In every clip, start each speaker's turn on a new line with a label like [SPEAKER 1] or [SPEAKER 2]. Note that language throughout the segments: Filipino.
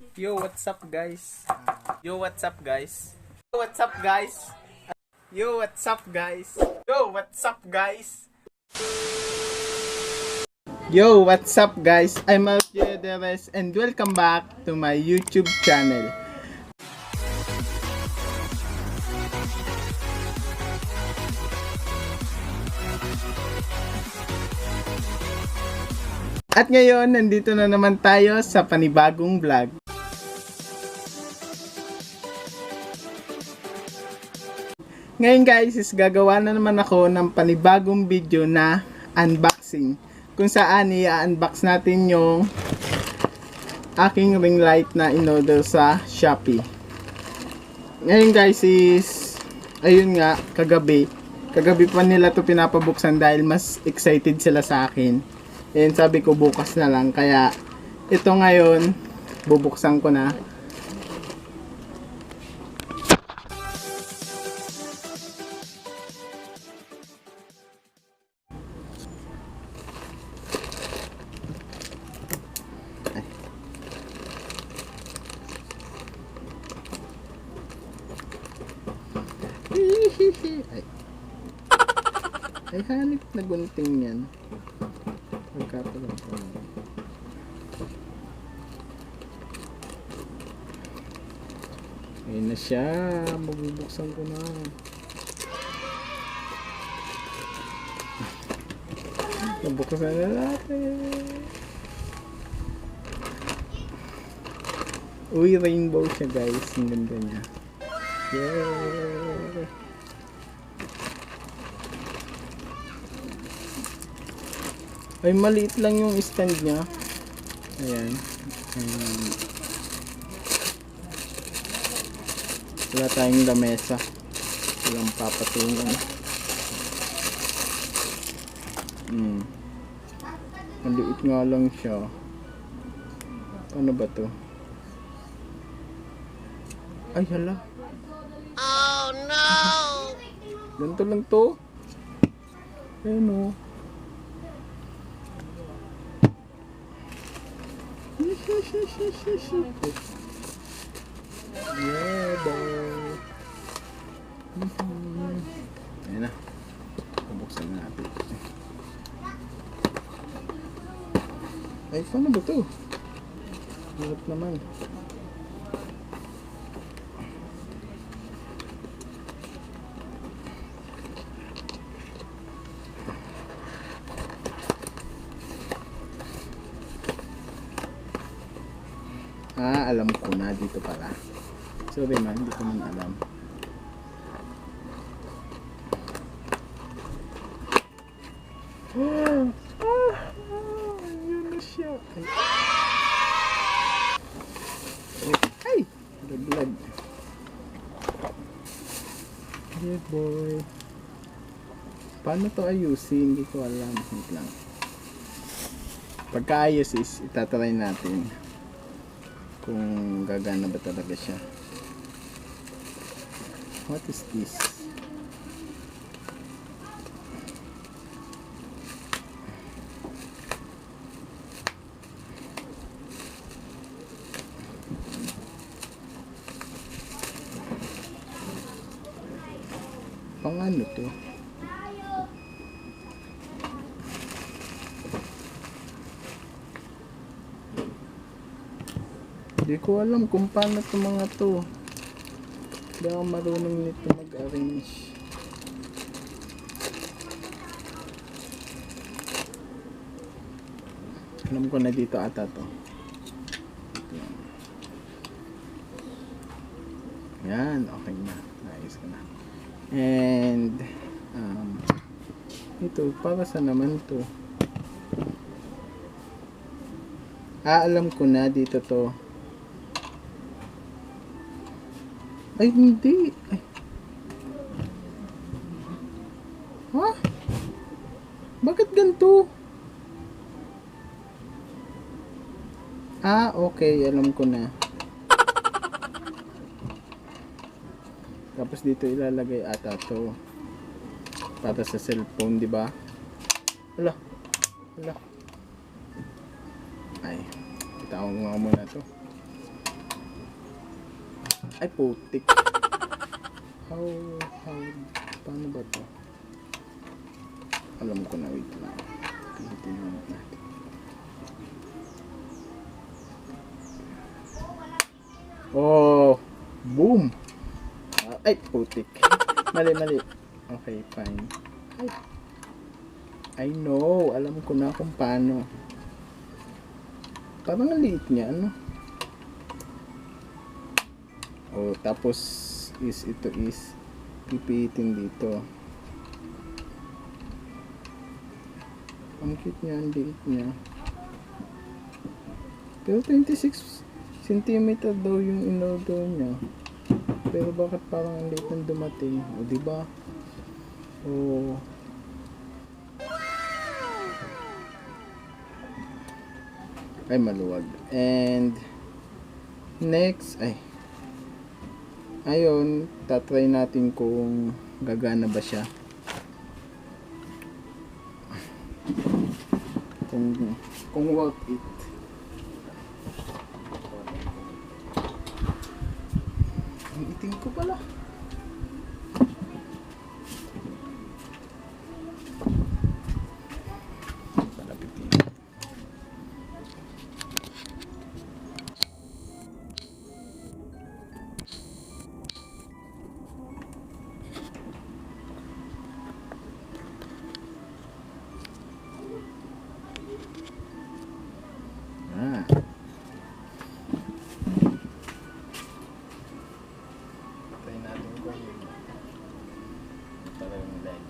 [SPEAKER 1] Yo, what's up guys? Yo, what's up guys? Yo, what's up guys? Yo, what's up guys? Yo, what's up guys? Yo, what's up guys? I'm Ghierey and welcome back to my YouTube channel. At ngayon, nandito na naman tayo sa panibagong vlog. Ngayon guys, is gagawa na naman ako ng panibagong video na unboxing. Kung saan i-unbox natin yung aking ring light na in-order sa Shopee. Ngayon guys is, ayun nga, kagabi pa nila to pinapabuksan dahil mas excited sila sa akin. And sabi ko bukas na lang, kaya ito ngayon bubuksan ko na. Ay hanip na gunting yan. Magkatalang ko lang. Ayun na siya. Mabubuksan ko na. Nabuksan na natin. Uy, rainbow siya guys. Ang ganda niya. Yeah. Ay, maliit lang yung stand niya. Ayan. Wala tayong lamesa. Walang papatungan. Maliit nga lang siya. Ano ba to? Ay, hala. Oh, no! Ganito lang to. Ayan o. Yeah, boy. Ayan na. Pabuksan na natin. Ay, paano ba ito? Hirap naman. Alam ko na dito pala. Sorry man, hindi ko man alam. Yun na siya. Ay! Blood. Yeah boy. Paano to ayusin? Hindi ko alam. Wait lang. Pagka-ayos is itatry natin kung gagana ba talaga siya. What is this? Pang ano to? Hindi ko alam kung paano ito mga to. Hindi ako marunong nito mag-arrange. Alam ko na dito ata to. Yan, okay na. Nice ko na. And ito, para sa naman to? Alam ko na dito to. Ay, hindi. Ay. Ha? Bakit ganito? Okay. Alam ko na. Tapos dito ilalagay ata to. Para sa cellphone, di ba? Hala. Ay. Kita ko nga muna to. Ay, putik. How, paano ba to? Alam ko na, wait lang. Pihitin mo natin. Oh, boom. Ay, putik. Mali. Okay, fine. I know. Alam ko na kung paano. Parang ang liit niya, ano? Oh, tapos ito is pipitin dito. Ang cute niya, ang liit niya. Pero 26 cm daw yung in-order niya. Pero bakit parang ang liit ng dumating? O, diba? Oh. Ay, maluwag. And next, ayun, tatry natin kung gagana ba siya. Kung worth it. Ang itim ko pala. Try natin kung talagang leg.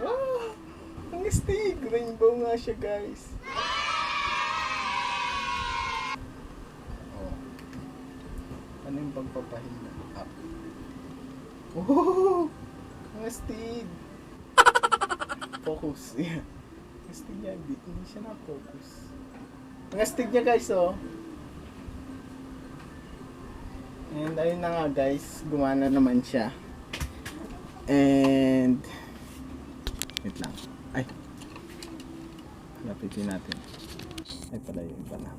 [SPEAKER 1] Oh! Ang astig! Rainbow nga siya, guys. Ano yung pagpapahinga? Up. Oh! Ang astig! Focus. Yeah. Ang astig niya. Hindi siya na-focus. Ang astig niya, guys, oh. And ayun na nga, guys. Gumana naman siya. And wait lang. Ay. Lapitin natin. Ay pala yun pala.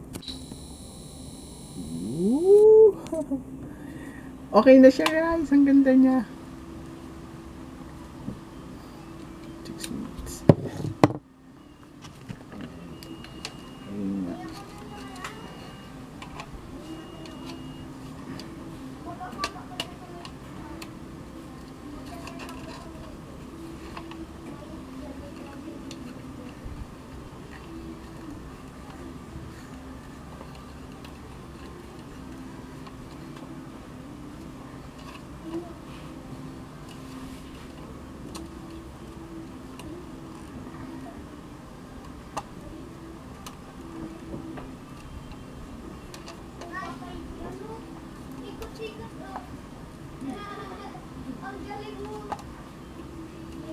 [SPEAKER 1] Okay na siya, guys. Ang ganda niya. 6 minutes. Ayun nga.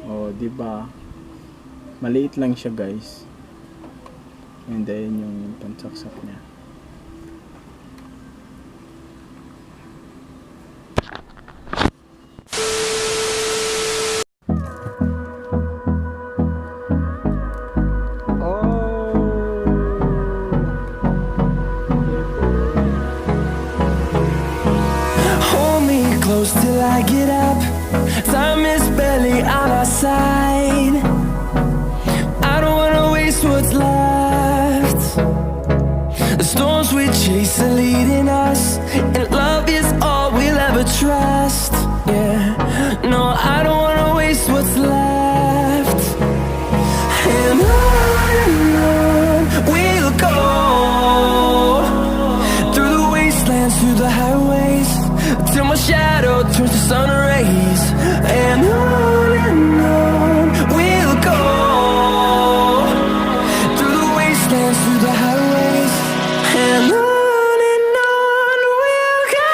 [SPEAKER 1] Oh, di ba? Maliit lang siya, guys. And then yung pansaksak niya.
[SPEAKER 2] Close till I get up. Time is barely on our side. I don't wanna waste what's left. The storms we chase are leading us, and love is all we'll ever trust. Yeah, no, I don't wanna waste what's left. And on we'll go, through the wastelands, through the highways, till my shadow turns to sun rays. And on we'll go, through the wastelands, through the highways, and on we'll go.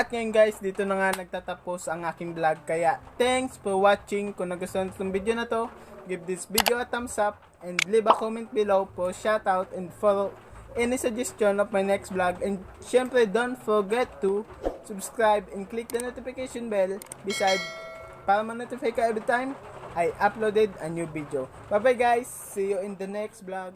[SPEAKER 1] At ngayon guys, dito na nga nagtatapos ang aking vlog. Kaya thanks for watching. Kung nagustuhan itong video na to, give this video a thumbs up and leave a comment below for shoutout and for any suggestion of my next vlog. And syempre, don't forget to subscribe and click the notification bell beside para ma-notify ka every time I uploaded a new video. Bye bye guys, see you in the next vlog.